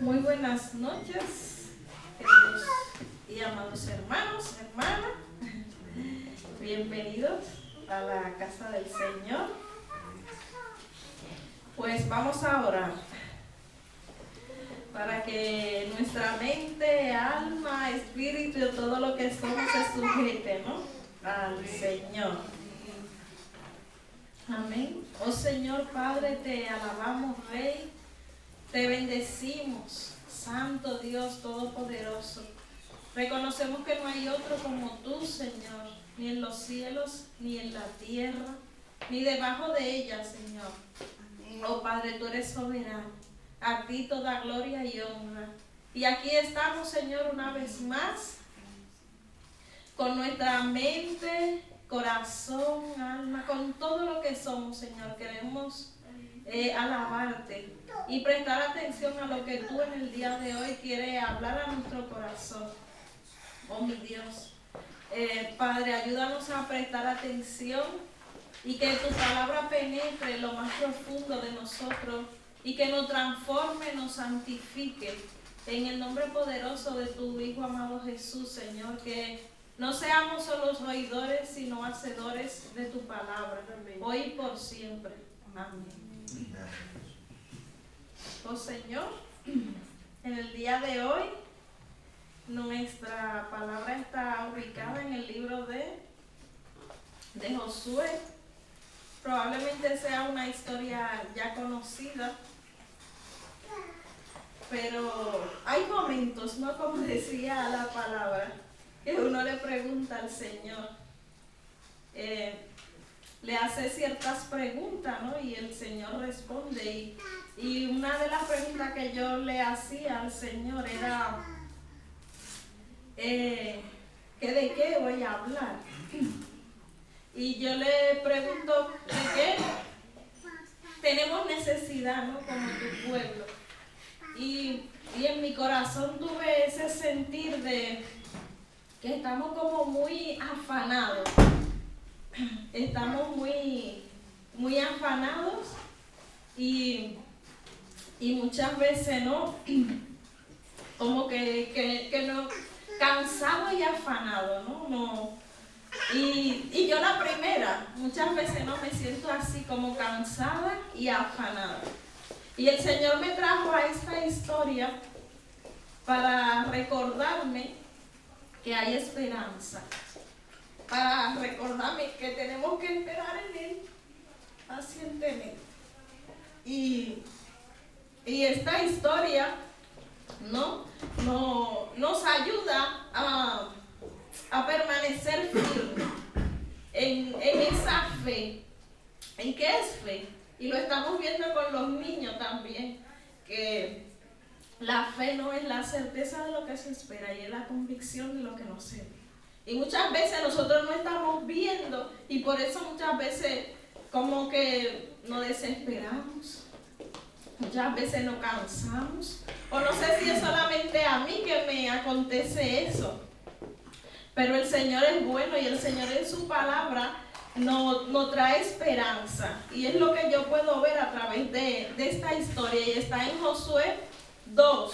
Muy buenas noches, queridos y amados hermanos, hermanas. Bienvenidos a la casa del Señor. Pues vamos a orar para que nuestra mente, alma, espíritu y todo lo que somos se sujete, ¿no?, al Señor. Amén. Oh Señor Padre, te alabamos, Rey. Te bendecimos, Santo Dios Todopoderoso. Reconocemos que no hay otro como tú, Señor, ni en los cielos, ni en la tierra, ni debajo de ella, Señor. Oh Padre, tú eres soberano. A ti toda gloria y honra. Y aquí estamos, Señor, una vez más, con nuestra mente, corazón, alma, con todo lo que somos, Señor. Queremos alabarte y prestar atención a lo que tú en el día de hoy quieres hablar a nuestro corazón. Oh mi Dios, Padre, ayúdanos a prestar atención y que tu palabra penetre lo más profundo de nosotros y que nos transforme, nos santifique en el nombre poderoso de tu Hijo amado Jesús, Señor, que no seamos solo oidores sino hacedores de tu palabra, hoy y por siempre. Amén. Oh Señor, en el día de hoy nuestra palabra está ubicada en el libro de Josué. Probablemente sea una historia ya conocida, pero hay momentos, ¿no?, como decía la palabra, que uno le pregunta al Señor, le hace ciertas preguntas, ¿no?, y el Señor responde. Y una de las preguntas que yo le hacía al Señor era, ¿que de qué voy a hablar? Y yo le pregunto, ¿de qué tenemos necesidad, ¿no?, como tu pueblo? Y en mi corazón tuve ese sentir de que estamos como muy afanados. Estamos muy afanados y muchas veces, ¿no?, como que no, cansado y afanado, ¿no? Y yo la primera, muchas veces no me siento así como cansada y afanada. Y el Señor me trajo a esta historia para recordarme que hay esperanza, para recordarme que tenemos que esperar en Él pacientemente. Y esta historia nos ayuda a permanecer firmes en esa fe. ¿En qué es fe? Y lo estamos viendo con los niños también, que la fe no es la certeza de lo que se espera y es la convicción de lo que no se ve. Y muchas veces nosotros no estamos viendo y por eso muchas veces como que nos desesperamos, muchas veces nos cansamos, o no sé si es solamente a mí que me acontece eso, pero el Señor es bueno y el Señor en su palabra nos trae esperanza, y es lo que yo puedo ver a través de esta historia, y está en Josué 2,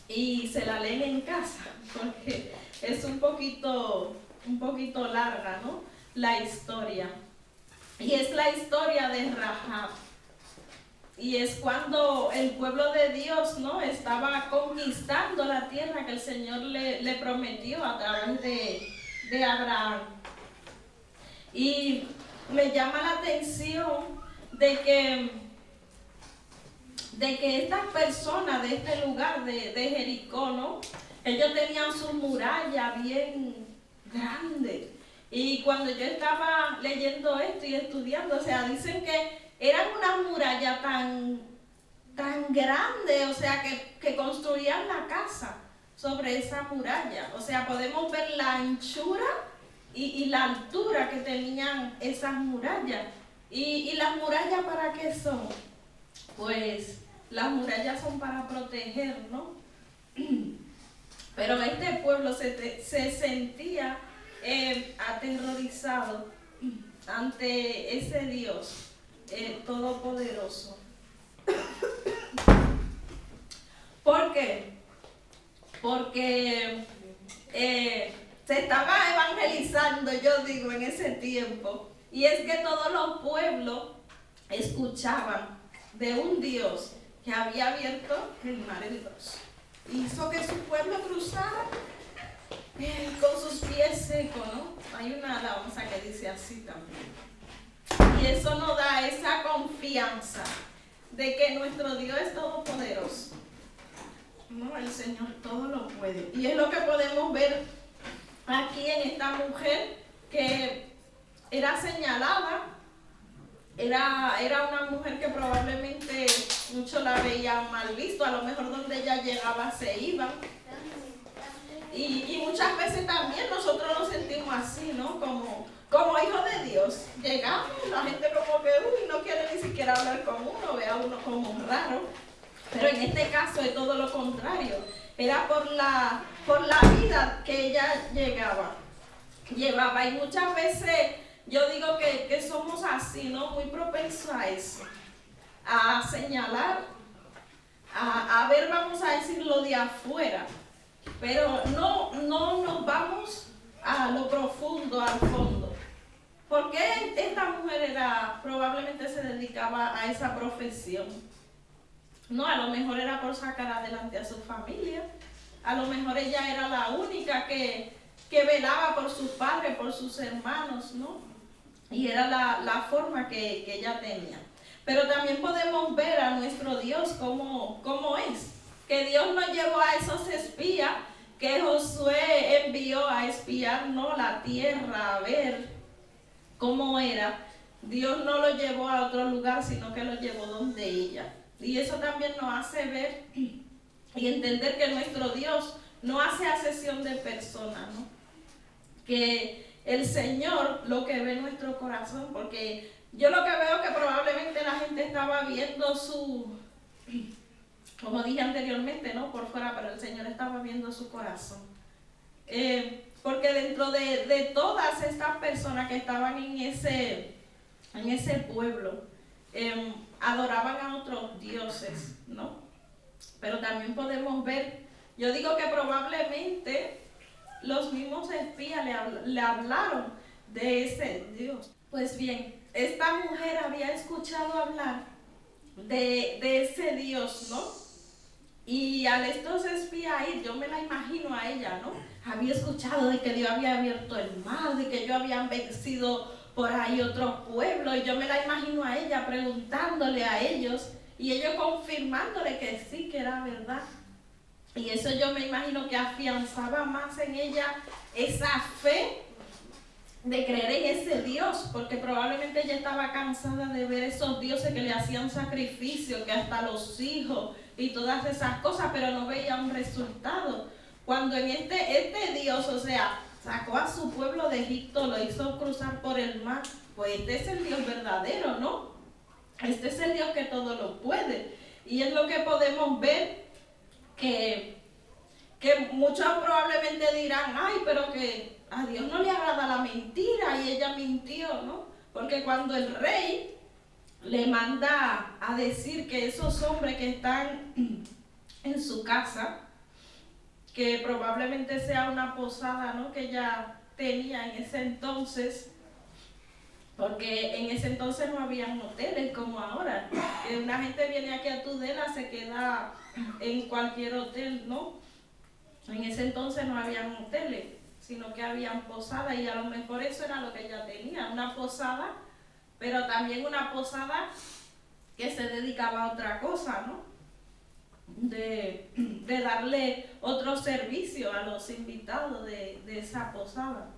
y se la leen en casa porque es un poquito larga, ¿no?, la historia. Y es la historia de Rahab. Y es cuando el pueblo de Dios, ¿no?, estaba conquistando la tierra que el Señor le prometió a través de Abraham. Y me llama la atención de que estas personas de este lugar de Jericó, ¿no?, ellos tenían su muralla bien grande. Y cuando yo estaba leyendo esto y estudiando, o sea, dicen que eran una muralla tan grande, o sea, que construían la casa sobre esa muralla. O sea, podemos ver la anchura y la altura que tenían esas murallas. ¿Y las murallas para qué son? Pues las murallas son para proteger, ¿no? Pero este pueblo se sentía aterrorizado ante ese Dios todopoderoso. ¿Por qué? Porque se estaba evangelizando, yo digo, en ese tiempo. Y es que todos los pueblos escuchaban de un Dios que había abierto el mar en dos. Hizo que su pueblo cruzara con sus pies secos, ¿no? Hay una alabanza que dice así también. Y eso nos da esa confianza de que nuestro Dios es todopoderoso. No, el Señor todo lo puede. Y es lo que podemos ver aquí en esta mujer que era señalada. Era una mujer que probablemente muchos la veían mal visto. A lo mejor donde ella llegaba se iban. Y muchas veces también nosotros nos sentimos así, ¿no? Como hijos de Dios. Llegamos, la gente como que no quiere ni siquiera hablar con uno, ve a uno como raro. Pero en este caso es todo lo contrario. Era por la vida que ella llevaba. Y muchas veces yo digo que somos así, ¿no? Muy propensos a eso. A señalar, a ver, vamos a decir, lo de afuera. Pero no nos vamos a lo profundo, al fondo. ¿Por qué esta mujer probablemente se dedicaba a esa profesión? No, a lo mejor era por sacar adelante a su familia. A lo mejor ella era la única que velaba por sus padres, por sus hermanos, ¿no? Y era la forma que ella tenía. Pero también podemos ver a nuestro Dios como es. Que Dios nos llevó a esos espías que Josué envió a espiar, ¿no?, la tierra, a ver cómo era. Dios no lo llevó a otro lugar, sino que lo llevó donde ella. Y eso también nos hace ver y entender que nuestro Dios no hace acepción de personas, ¿no? Que el Señor lo que ve en nuestro corazón, porque yo lo que veo que probablemente la gente estaba viendo como dije anteriormente, ¿no?, por fuera, pero el Señor estaba viendo su corazón. Porque dentro de todas estas personas que estaban en ese pueblo, adoraban a otros dioses, ¿no? Pero también podemos ver, yo digo que probablemente los mismos espías le hablaron de ese Dios. Pues bien, esta mujer había escuchado hablar de ese Dios, ¿no? Y al estos espías ir, yo me la imagino a ella, ¿no? Había escuchado de que Dios había abierto el mar, de que ellos habían vencido por ahí otros pueblos, y yo me la imagino a ella preguntándole a ellos, y ellos confirmándole que sí, que era verdad. Y eso yo me imagino que afianzaba más en ella esa fe de creer en ese Dios, porque probablemente ella estaba cansada de ver esos dioses que le hacían sacrificio, que hasta los hijos y todas esas cosas, pero no veía un resultado. Cuando en este Dios, o sea, sacó a su pueblo de Egipto, lo hizo cruzar por el mar, pues este es el Dios verdadero, ¿no? Este es el Dios que todo lo puede. Y es lo que podemos ver que muchos probablemente dirán, ay, pero que a Dios no le agrada la mentira y ella mintió, ¿no? Porque cuando el rey le manda a decir que esos hombres que están en su casa, que probablemente sea una posada, ¿no?, que ella tenía en ese entonces, porque en ese entonces no habían hoteles como ahora, que una gente viene aquí a Tudela, se queda en cualquier hotel, ¿no? En ese entonces no habían hoteles, sino que habían posadas, y a lo mejor eso era lo que ella tenía, una posada, pero también una posada que se dedicaba a otra cosa, ¿no? De darle otro servicio a los invitados de esa posada.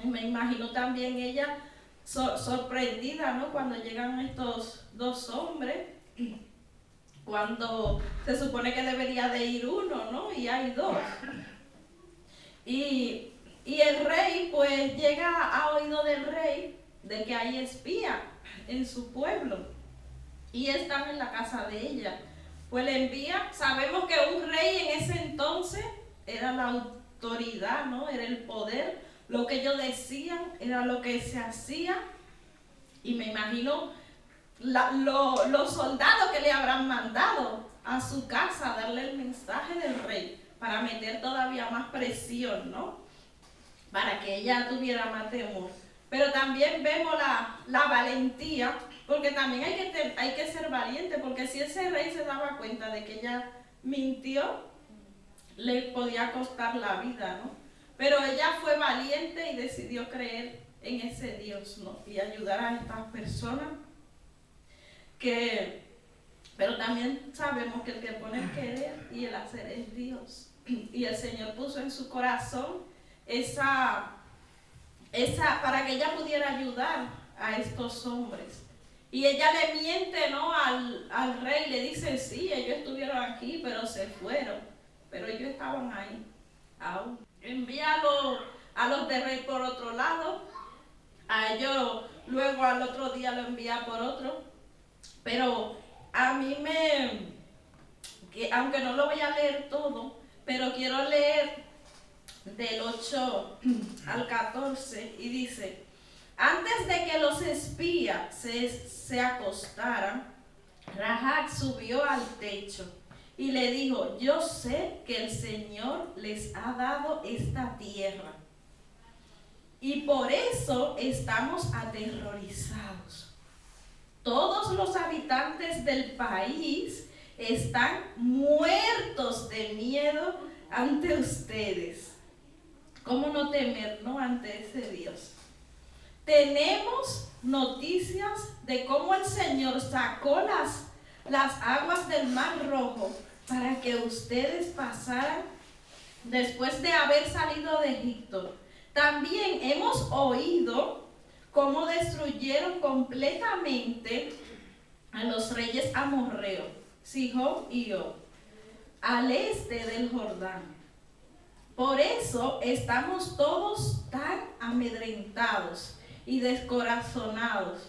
Y me imagino también ella sorprendida, ¿no?, cuando llegan estos dos hombres, cuando se supone que debería de ir uno, ¿no?, y hay dos. Y el rey, pues llega a oído del rey de que hay espía en su pueblo y están en la casa de ella. Pues le envía, sabemos que un rey en ese entonces era la autoridad, ¿no?, era el poder, lo que ellos decían era lo que se hacía. Y me imagino los soldados que le habrán mandado a su casa a darle el mensaje del rey para meter todavía más presión, ¿no? Para que ella tuviera más temor. Pero también vemos la valentía, porque también hay que ser valiente, porque si ese rey se daba cuenta de que ella mintió, le podía costar la vida, ¿no? Pero ella fue valiente y decidió creer en ese Dios, ¿no? Y ayudar a estas personas pero también sabemos que el que pone el querer y el hacer es Dios. Y el Señor puso en su corazón para que ella pudiera ayudar a estos hombres. Y ella le miente, ¿no? al rey, le dice, sí, ellos estuvieron aquí, pero se fueron. Pero ellos estaban ahí aún. Envía a los de rey por otro lado, a ellos luego al otro día lo envía por otro. Pero a mí aunque no lo voy a leer todo, pero quiero leer del 8 al 14 y dice, antes de que los espías se acostaran, Rahab subió al techo y le dijo, yo sé que el Señor les ha dado esta tierra y por eso estamos aterrorizados. Todos los habitantes del país están muertos de miedo ante ustedes. ¿Cómo no temer, no, ante ese Dios? Tenemos noticias de cómo el Señor sacó las aguas del Mar Rojo para que ustedes pasaran después de haber salido de Egipto. También hemos oído cómo destruyeron completamente a los reyes amorreos, Sihón y Og, al este del Jordán. Por eso estamos todos tan amedrentados y descorazonados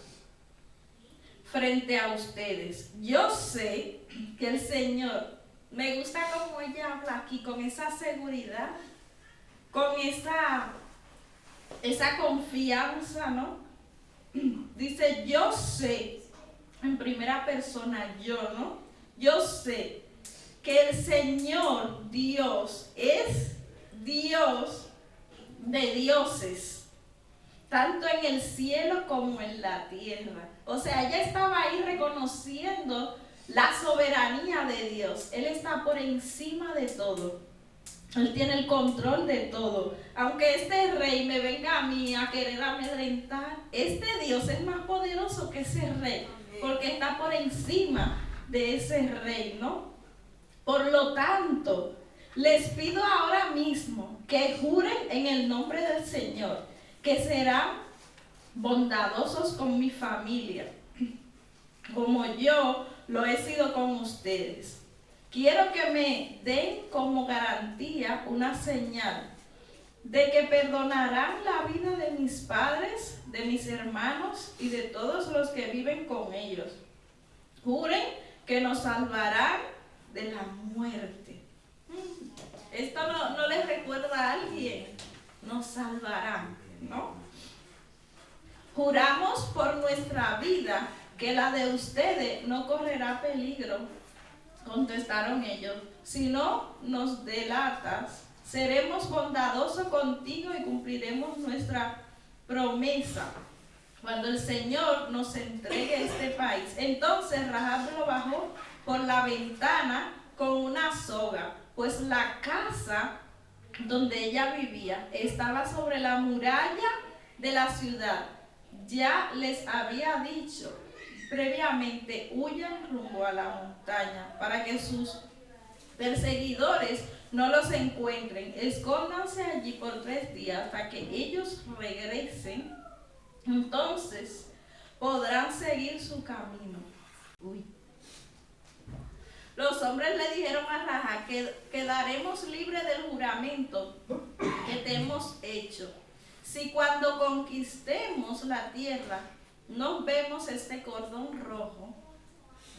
frente a ustedes. Yo sé que el Señor, me gusta como ella habla aquí, con esa seguridad, con esa confianza, ¿no? Dice, yo sé, en primera persona, yo, ¿no? Yo sé que el Señor Dios es Dios de dioses, tanto en el cielo como en la tierra. O sea, ella estaba ahí reconociendo la soberanía de Dios. Él está por encima de todo. Él tiene el control de todo. Aunque este rey me venga a mí a querer amedrentar, este Dios es más poderoso que ese rey, porque está por encima de ese rey, ¿no? Por lo tanto, les pido ahora mismo que juren en el nombre del Señor que serán bondadosos con mi familia, como yo lo he sido con ustedes. Quiero que me den como garantía una señal de que perdonarán la vida de mis padres, de mis hermanos y de todos los que viven con ellos. Juren que nos salvarán de la muerte. Esto no les recuerda a alguien. Nos salvarán, ¿no? Juramos por nuestra vida que la de ustedes no correrá peligro. Contestaron ellos, si no nos delatas, seremos bondadosos contigo y cumpliremos nuestra promesa cuando el Señor nos entregue este país. Entonces Rahab lo bajó por la ventana con una soga, pues la casa donde ella vivía estaba sobre la muralla de la ciudad. Ya les había dicho previamente, huyan rumbo a la montaña para que sus perseguidores no los encuentren. Escóndanse allí por 3 días hasta que ellos regresen. Entonces podrán seguir su camino. Los hombres le dijeron a Rahab que quedaremos libres del juramento que te hemos hecho. Si cuando conquistemos la tierra nos vemos este cordón rojo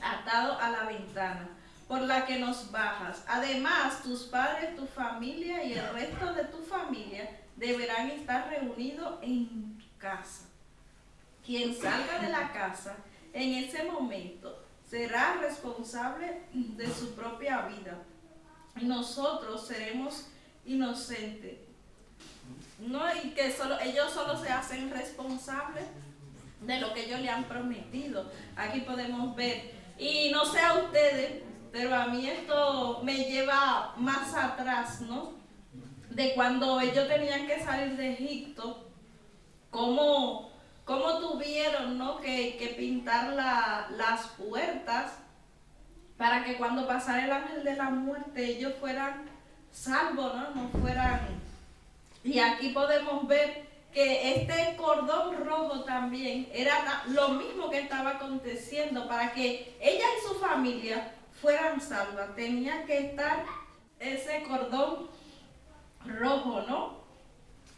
atado a la ventana por la que nos bajas. Además, tus padres, tu familia y el resto de tu familia deberán estar reunidos en casa. Quien salga de la casa en ese momento será responsable de su propia vida y nosotros seremos inocentes, ¿no? Y que ellos solo se hacen responsables de lo que ellos le han prometido. Aquí podemos ver, y no sé a ustedes, pero a mí esto me lleva más atrás, ¿no? De cuando ellos tenían que salir de Egipto, cómo tuvieron, ¿no?, que pintar las puertas para que cuando pasara el ángel de la muerte ellos fueran salvos, ¿no? No fueran. Y aquí podemos ver que este cordón rojo también era lo mismo que estaba aconteciendo para que ella y su familia fueran salvas. Tenía que estar ese cordón rojo, ¿no?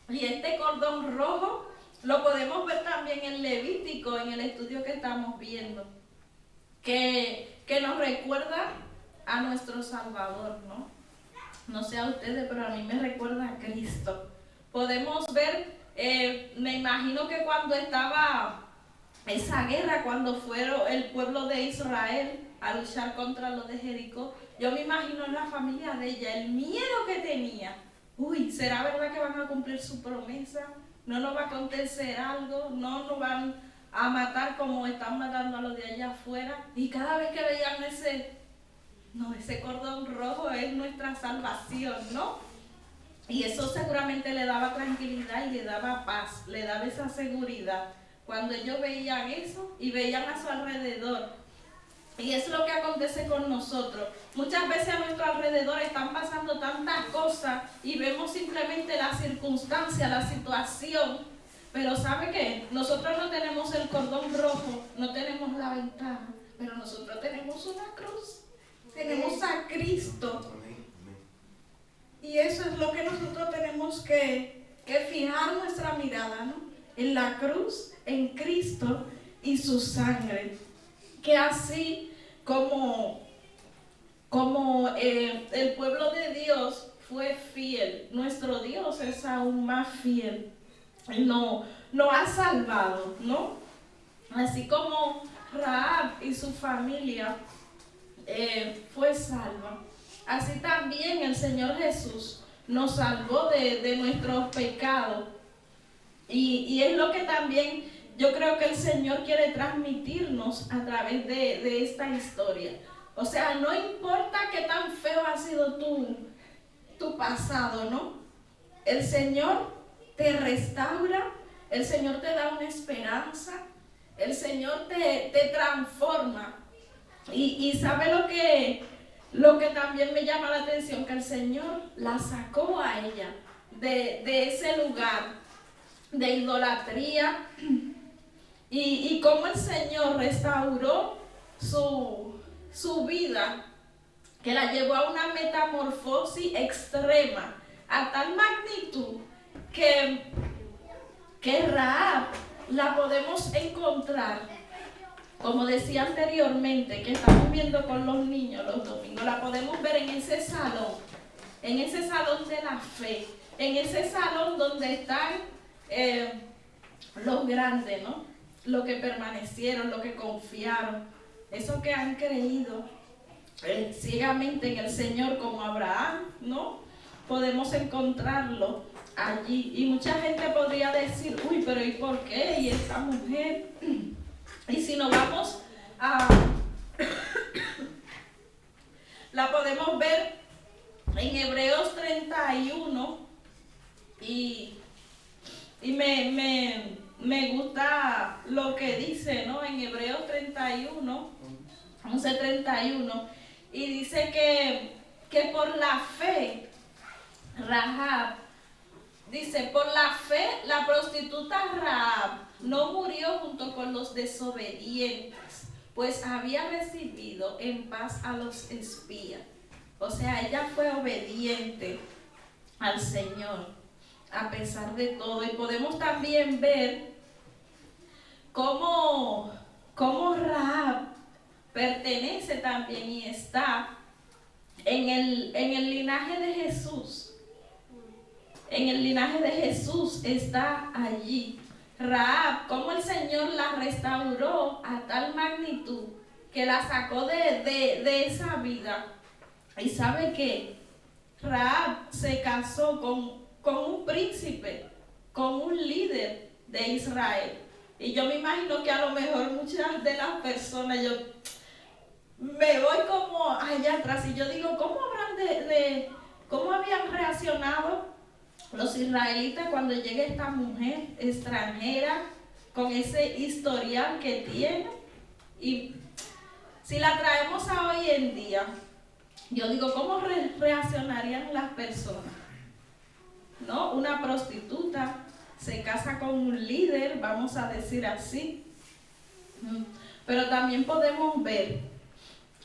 Y este cordón rojo lo podemos ver también en Levítico, en el estudio que estamos viendo, que nos recuerda a nuestro Salvador, ¿no? No sé a ustedes, pero a mí me recuerda a Cristo. Podemos ver, me imagino que cuando estaba esa guerra, cuando fueron el pueblo de Israel a luchar contra los de Jericó, yo me imagino en la familia de ella, el miedo que tenía. Uy, ¿será verdad que van a cumplir su promesa? ¿No nos va a acontecer algo? ¿No nos van a matar como están matando a los de allá afuera? Y cada vez que veían ese cordón rojo es nuestra salvación, ¿no? Y eso seguramente le daba tranquilidad y le daba paz, le daba esa seguridad. Cuando ellos veían eso y veían a su alrededor. Y es lo que acontece con nosotros. Muchas veces a nuestro alrededor están pasando tantas cosas y vemos simplemente la circunstancia, la situación. Pero ¿sabe qué? Nosotros no tenemos el cordón rojo, no tenemos la ventaja, pero nosotros tenemos una cruz. Tenemos a Cristo. Y eso es lo que nosotros tenemos que fijar nuestra mirada, ¿no? En la cruz, en Cristo y su sangre. Que así como el pueblo de Dios fue fiel, nuestro Dios es aún más fiel. Él nos ha salvado, ¿no? Así como Rahab y su familia fue salva, así también el Señor Jesús nos salvó de nuestros pecados. Y es lo que también yo creo que el Señor quiere transmitirnos a través de esta historia. O sea, no importa qué tan feo ha sido tu pasado, ¿no? El Señor te restaura, el Señor te da una esperanza, el Señor te transforma. Y ¿sabe lo que también me llama la atención? Que el Señor la sacó a ella de ese lugar de idolatría. Y cómo el Señor restauró su vida, que la llevó a una metamorfosis extrema, a tal magnitud que Rahab la podemos encontrar, como decía anteriormente, que estamos viendo con los niños los domingos, la podemos ver en ese salón de la fe, en ese salón donde están los grandes, ¿no? Los que permanecieron, los que confiaron, esos que han creído ciegamente en el Señor, como Abraham, ¿no? Podemos encontrarlo allí. Y mucha gente podría decir, uy, pero ¿y por qué? ¿Y esta mujer? Y si nos vamos a... la podemos ver en Hebreos 31 y me gusta lo que dice, ¿no? En Hebreos 31, 11:31, y dice que por la fe, Rahab, dice, por la fe, la prostituta Rahab no murió junto con los desobedientes, pues había recibido en paz a los espías. O sea, ella fue obediente al Señor a pesar de todo. Y podemos también ver cómo Rahab pertenece también y está en el linaje de Jesús. En el linaje de Jesús está allí. Rahab, cómo el Señor la restauró a tal magnitud que la sacó de esa vida. Y sabe que Rahab se casó con un príncipe, con un líder de Israel. Y yo me imagino que a lo mejor muchas de las personas, yo me voy como allá atrás y yo digo, ¿cómo cómo habían reaccionado los israelitas cuando llegue esta mujer extranjera con ese historial que tiene? Y si la traemos a hoy en día, yo digo, ¿cómo reaccionarían las personas? ¿No? Una prostituta se casa con un líder, vamos a decir así. Pero también podemos ver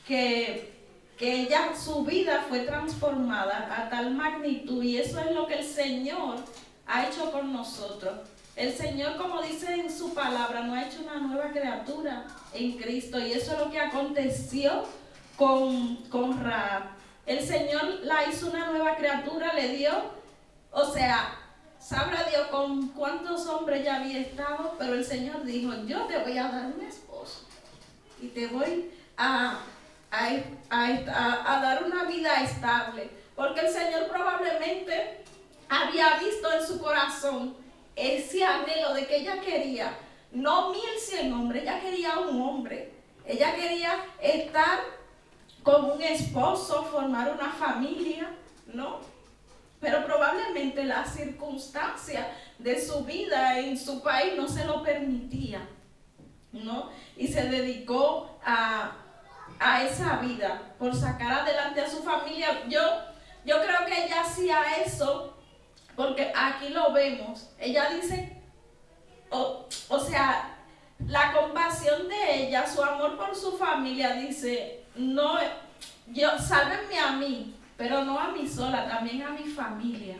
que ella, su vida fue transformada a tal magnitud, y eso es lo que el Señor ha hecho con nosotros. El Señor, como dice en su palabra, nos ha hecho una nueva criatura en Cristo, y eso es lo que aconteció con Rahab. El Señor la hizo una nueva criatura, le dio, o sea, sabrá Dios con cuántos hombres ya había estado, pero el Señor dijo, yo te voy a dar un esposo y te voy a dar una vida estable, porque el Señor probablemente había visto en su corazón ese anhelo de que ella quería, no 1100 hombres, ella quería un hombre, ella quería estar con un esposo, formar una familia, ¿no? Pero probablemente la circunstancia de su vida en su país no se lo permitía, ¿no? Y se dedicó a esa vida por sacar adelante a su familia. Yo creo que ella hacía eso porque aquí lo vemos. Ella dice, o sea, la compasión de ella, su amor por su familia, dice, no, sálvenme a mí, pero no a mí sola, también a mi familia.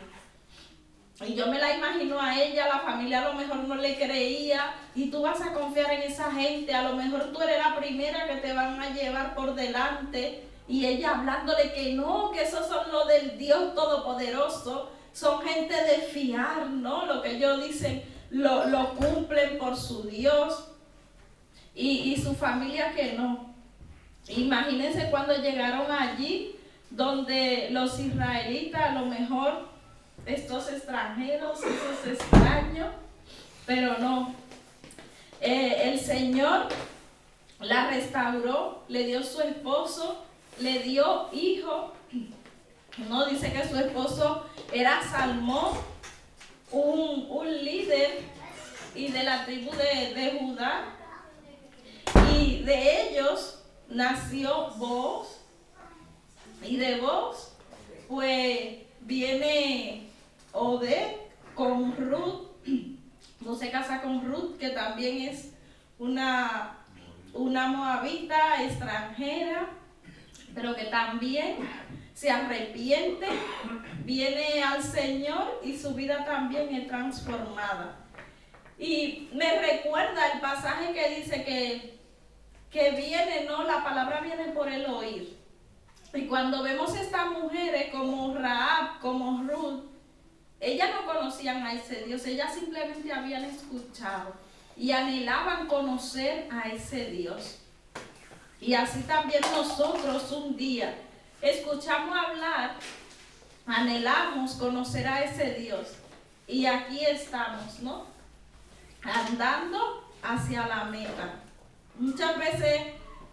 Y yo me la imagino a ella, la familia a lo mejor no le creía, y tú vas a confiar en esa gente, a lo mejor tú eres la primera que te van a llevar por delante, y ella hablándole que no, que esos son los del Dios Todopoderoso, son gente de fiar, ¿no? Lo que ellos dicen lo cumplen por su Dios, y su familia que no. Imagínense cuando llegaron allí, donde los israelitas, a lo mejor estos extranjeros, esos extraños, pero no. El Señor la restauró, le dio su esposo, le dio hijo. No, dice que su esposo era Salmón, un líder y de la tribu de Judá, y de ellos nació Booz, y de Booz pues viene Obed con Ruth. No se casa con Ruth, que también es una moabita extranjera, pero que también se arrepiente, viene al Señor y su vida también es transformada. Y me recuerda el pasaje que dice que viene, ¿no? La palabra viene por el oír. Y cuando vemos estas mujeres como Rahab, como Ruth, ellas no conocían a ese Dios, ellas simplemente habían escuchado y anhelaban conocer a ese Dios. Y así también nosotros un día escuchamos hablar, anhelamos conocer a ese Dios, y aquí estamos, ¿no? Andando hacia la meta. Muchas veces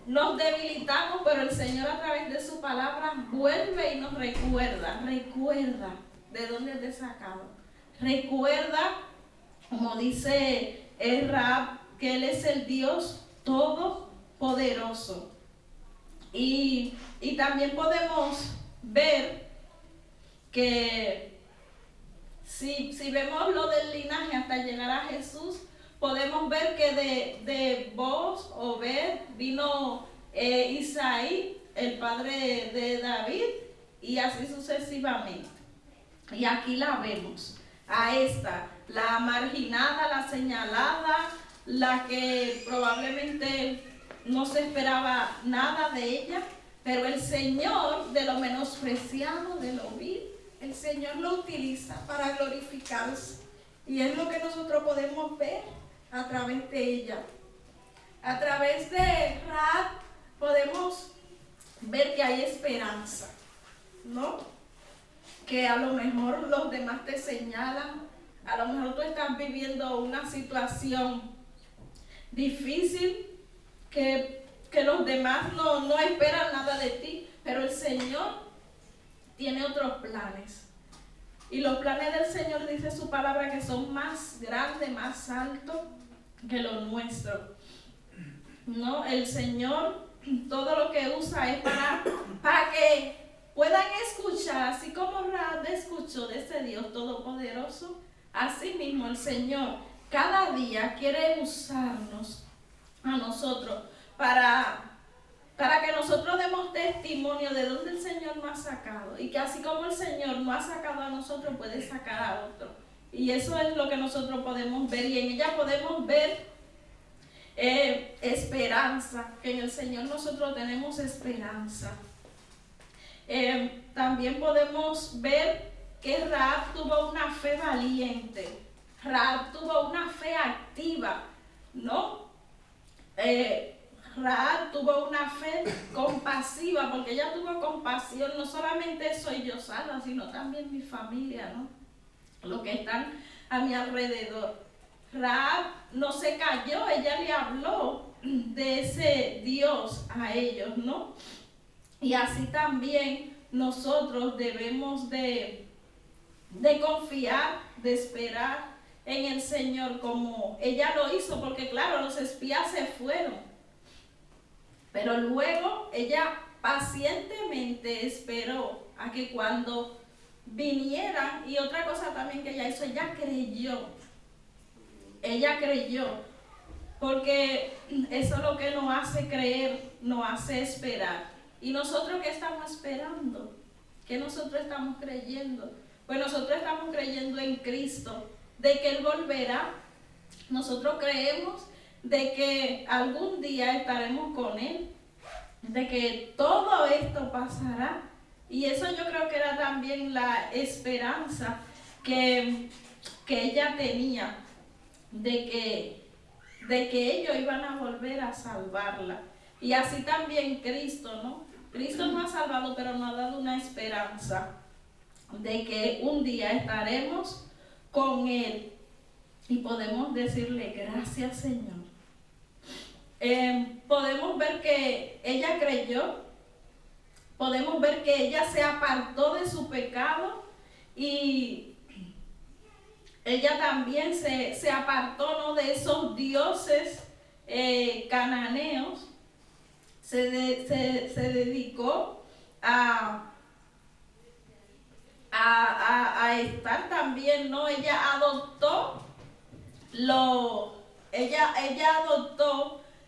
nos debilitamos, pero el Señor a través de su palabra vuelve y nos recuerda de dónde te he sacado. Recuerda, como dice Rahab, que Él es el Dios todopoderoso. Y también podemos ver que si vemos lo del linaje hasta llegar a Jesús, podemos ver que de Booz, Obed, vino Isaí, el padre de David, y así sucesivamente. Y aquí la vemos, a esta, la marginada, la señalada, la que probablemente no se esperaba nada de ella, pero el Señor, de lo menospreciado, de lo vil, el Señor lo utiliza para glorificarse Y es lo que nosotros podemos ver a través de ella. A través de Rahab podemos ver que hay esperanza, ¿no? Que a lo mejor los demás te señalan, a lo mejor tú estás viviendo una situación difícil, que los demás no esperan nada de ti, pero el Señor tiene otros planes. Y los planes del Señor, dice su palabra, que son más grandes, más altos que los nuestros. No, el Señor todo lo que usa es para que puedan escuchar, así como Rahab escuchó de ese Dios todopoderoso. Así mismo el Señor cada día quiere usarnos a nosotros para que nosotros demos testimonio de dónde el Señor nos ha sacado, y que así como el Señor nos ha sacado a nosotros, puede sacar a otro. Y eso es lo que nosotros podemos ver, y en ella podemos ver esperanza, que en el Señor nosotros tenemos esperanza. También podemos ver que Rahab tuvo una fe valiente, Rahab tuvo una fe activa, ¿no? Rahab tuvo una fe compasiva, porque ella tuvo compasión. No solamente soy yo salva, sino también mi familia, ¿no? Los que están a mi alrededor. Rahab no se cayó, ella le habló de ese Dios a ellos, ¿no? Y así también nosotros debemos de confiar, de esperar en el Señor, como ella lo hizo, porque claro, los espías se fueron, pero luego ella pacientemente esperó a que cuando vinieran. Y otra cosa también que ella hizo, ella creyó, porque eso es lo que nos hace creer, nos hace esperar. ¿Y nosotros qué estamos esperando? ¿Qué nosotros estamos creyendo? Pues nosotros estamos creyendo en Cristo, de que Él volverá. Nosotros creemos de que algún día estaremos con Él, de que todo esto pasará. Y eso yo creo que era también la esperanza que ella tenía, de que ellos iban a volver a salvarla. Y así también Cristo, ¿no? Cristo nos ha salvado, pero nos ha dado una esperanza de que un día estaremos con Él y podemos decirle gracias, Señor. Podemos ver que ella creyó, podemos ver que ella se apartó de su pecado, y ella también se apartó, ¿no?, de esos dioses cananeos. Se dedicó a estar también, ¿no? Ella adoptó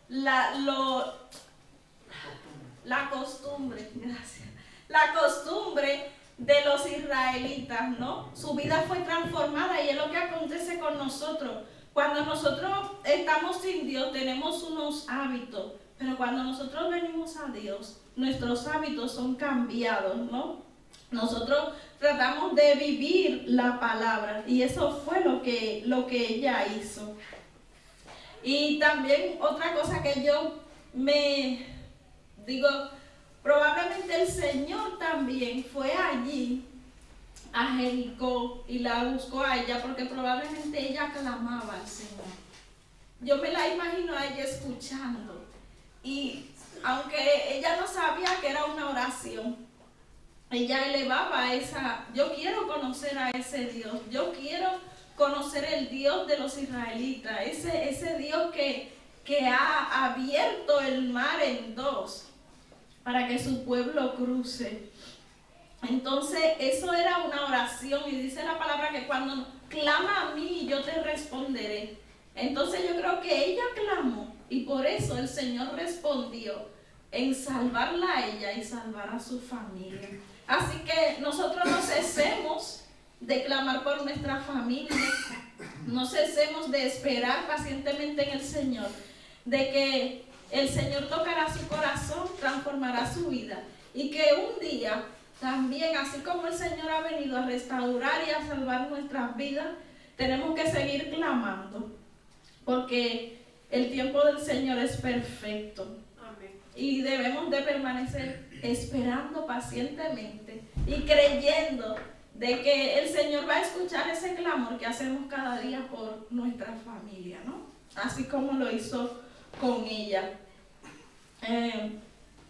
la costumbre, gracias, la costumbre de los israelitas, ¿no? Su vida fue transformada, y es lo que acontece con nosotros. Cuando nosotros estamos sin Dios, tenemos unos hábitos, pero cuando nosotros venimos a Dios, nuestros hábitos son cambiados, ¿no? Nosotros tratamos de vivir la palabra, y eso fue lo que ella hizo. Y también otra cosa que yo me digo, probablemente el Señor también fue allí a Jericó y la buscó a ella, porque probablemente ella clamaba al Señor. Yo me la imagino a ella escuchando, y aunque ella no sabía que era una oración, ella elevaba yo quiero conocer a ese Dios, yo quiero conocer el Dios de los israelitas, ese Dios que ha abierto el mar en dos para que su pueblo cruce. Entonces eso era una oración, y dice la palabra que cuando clama a mí, yo te responderé. Entonces yo creo que ella clamó, y por eso el Señor respondió en salvarla a ella y salvar a su familia. Así que nosotros no cesemos de clamar por nuestra familia, no cesemos de esperar pacientemente en el Señor, de que el Señor tocará su corazón, transformará su vida, y que un día también, así como el Señor ha venido a restaurar y a salvar nuestras vidas, tenemos que seguir clamando, porque el tiempo del Señor es perfecto. Amén. Y debemos de permanecer esperando pacientemente y creyendo de que el Señor va a escuchar ese clamor que hacemos cada día por nuestra familia, ¿no? Así como lo hizo con ella.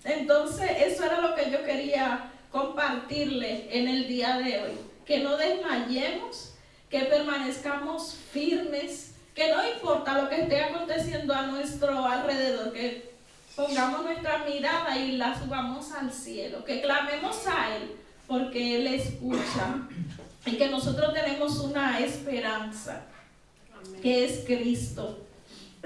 Entonces, eso era lo que yo quería compartirle en el día de hoy. Que no desmayemos, que permanezcamos firmes, que no importa lo que esté aconteciendo a nuestro alrededor, que pongamos nuestra mirada y la subamos al cielo, que clamemos a Él, porque Él escucha, y que nosotros tenemos una esperanza, que es Cristo,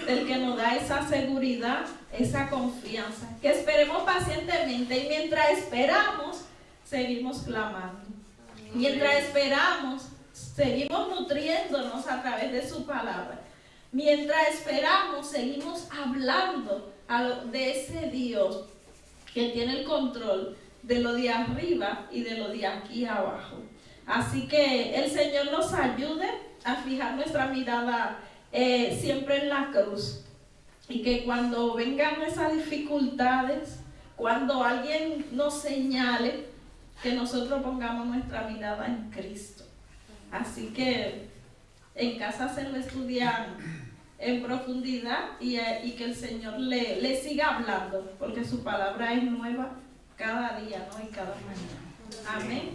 el que nos da esa seguridad, esa confianza, que esperemos pacientemente, y mientras esperamos, seguimos clamando. Mientras esperamos, seguimos nutriéndonos a través de su palabra. Mientras esperamos, seguimos hablando de ese Dios que tiene el control de lo de arriba y de lo de aquí abajo. Así que el Señor nos ayude a fijar nuestra mirada siempre en la cruz, y que cuando vengan esas dificultades, cuando alguien nos señale, que nosotros pongamos nuestra mirada en Cristo. Así que en casa se lo estudian en profundidad, y que el Señor le siga hablando, porque su palabra es nueva cada día, ¿no? Y cada mañana. Amén.